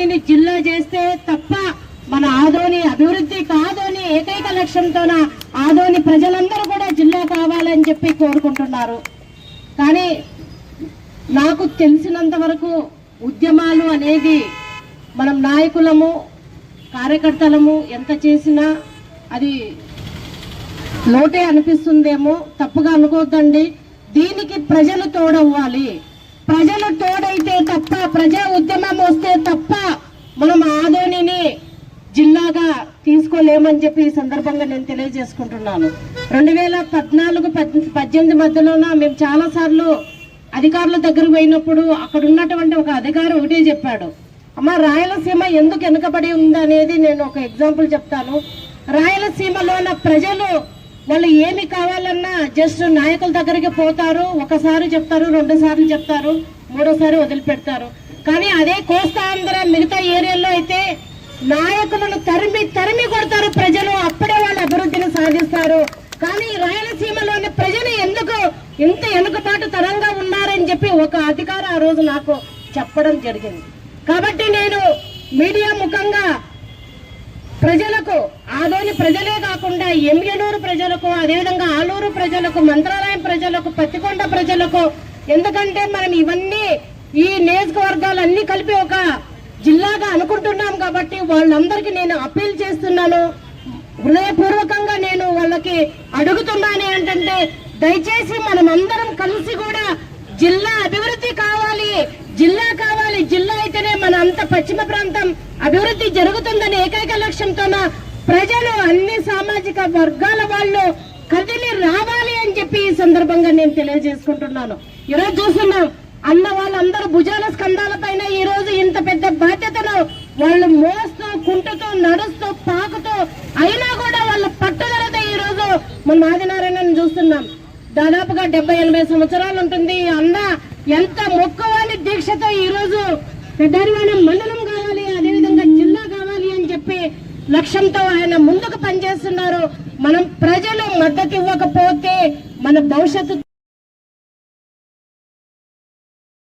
ఆదోనిని జిల్లా చేస్తే తప్ప మన ఆదోని అభివృద్ధి కాదు అని ఏకైక లక్ష్యంతోన ఆదోని ప్రజలందరూ కూడా జిల్లా కావాలని చెప్పి కోరుకుంటున్నారు. కానీ నాకు తెలిసినంత వరకు ఉద్యమాలు అనేది మనం నాయకులము కార్యకర్తలము ఎంత చేసినా అది లోటే అనిపిస్తుందేమో, తప్పుగా అనుకోవద్దండి. దీనికి ప్రజలు తోడవ్వాలి. ప్రజలు తోడైతే తప్ప, ప్రజా ఉద్యమం వస్తే తప్ప మనం ఆదోనిని జిల్లాగా తీసుకోలేమని చెప్పి ఈ సందర్భంగా నేను తెలియజేసుకుంటున్నాను. 2014-18 మధ్యలోన మేము చాలా సార్లు అధికారుల దగ్గరకు పోయినప్పుడు అక్కడ ఉన్నటువంటి ఒక అధికారి ఒకటే చెప్పాడు, అమ్మ రాయలసీమ ఎందుకు వెనుకబడి ఉందనేది నేను ఒక ఎగ్జాంపుల్ చెప్తాను. రాయలసీమలో ప్రజలు వాళ్ళు ఏమి కావాలన్నా జస్ట్ నాయకుల దగ్గరికి పోతారు, ఒకసారి చెప్తారు, 2 సార్లు చెప్తారు, 3ఓసారి వదిలిపెడతారు. కానీ అదే కోస్తాంధ్ర మిగతా ఏరియాలో అయితే నాయకులను తరిమి కొడతారు ప్రజలు, అప్పుడే వాళ్ళ అభివృద్ధిని సాధిస్తారు. కానీ రాయలసీమలోని ప్రజలు ఎందుకు ఇంత వెనుకబాటు తరంగా ఉన్నారని చెప్పి ఒక అధికారి ఆ రోజు నాకు చెప్పడం జరిగింది. కాబట్టి నేను మీడియా ముఖంగా ప్రజలకు, ఆదోని ప్రజలే కాకుండా ఎమ్మెనూరు ప్రజలకు, అదేవిధంగా ఆలూరు ప్రజలకు, మంత్రాలయం ప్రజలకు, పత్తికొండ ప్రజలకు, ఎందుకంటే మనం ఇవన్నీ ఈ నియోజకవర్గాలన్నీ కలిపి ఒక జిల్లాగా అనుకుంటున్నాం కాబట్టి వాళ్ళందరికీ నేను అప్పీల్ చేస్తున్నాను. హృదయపూర్వకంగా నేను వాళ్ళకి అడుగుతున్నాను ఏంటంటే, దయచేసి మనం అందరం కలిసి కూడా జిల్లా అభివృద్ధి కావాలి, జిల్లా కావాలి, జిల్లా అయితేనే మన అంత పశ్చిమ ప్రాంతం అభివృద్ధి జరుగుతుందని ఏకైక లక్ష్యంతోన ప్రజలు అన్ని సామాజిక వర్గాల వాళ్ళు కదిలి రావాలి అని చెప్పి ఈ సందర్భంగా నేను తెలియజేసుకుంటున్నాను. ఈరోజు చూస్తున్నాం అన్న వాళ్ళందరూ భుజాల స్కంధాల పైన ఈ రోజు ఇంత పెద్ద బాధ్యతను వాళ్ళు మోస్తూ, కుంటుతూ, నడుస్తూ, పాకుతూ, అయినా కూడా వాళ్ళ పట్టుదలతో ఈ రోజు మన ఆదినారాయణని చూస్తున్నాం. దాదాపుగా 70-80 సంవత్సరాలు ఉంటుంది. అన్న ఎంత మొక్కువాని దీక్షతో ఈ రోజు పెద్దరివాణం మండలం కావాలి, అదేవిధంగా జిల్లా కావాలి అని చెప్పి లక్ష్యంతో ఆయన ముందుకు పనిచేస్తున్నారు. మనం ప్రజలు మద్దతు ఇవ్వకపోతే మన భవిష్యత్తు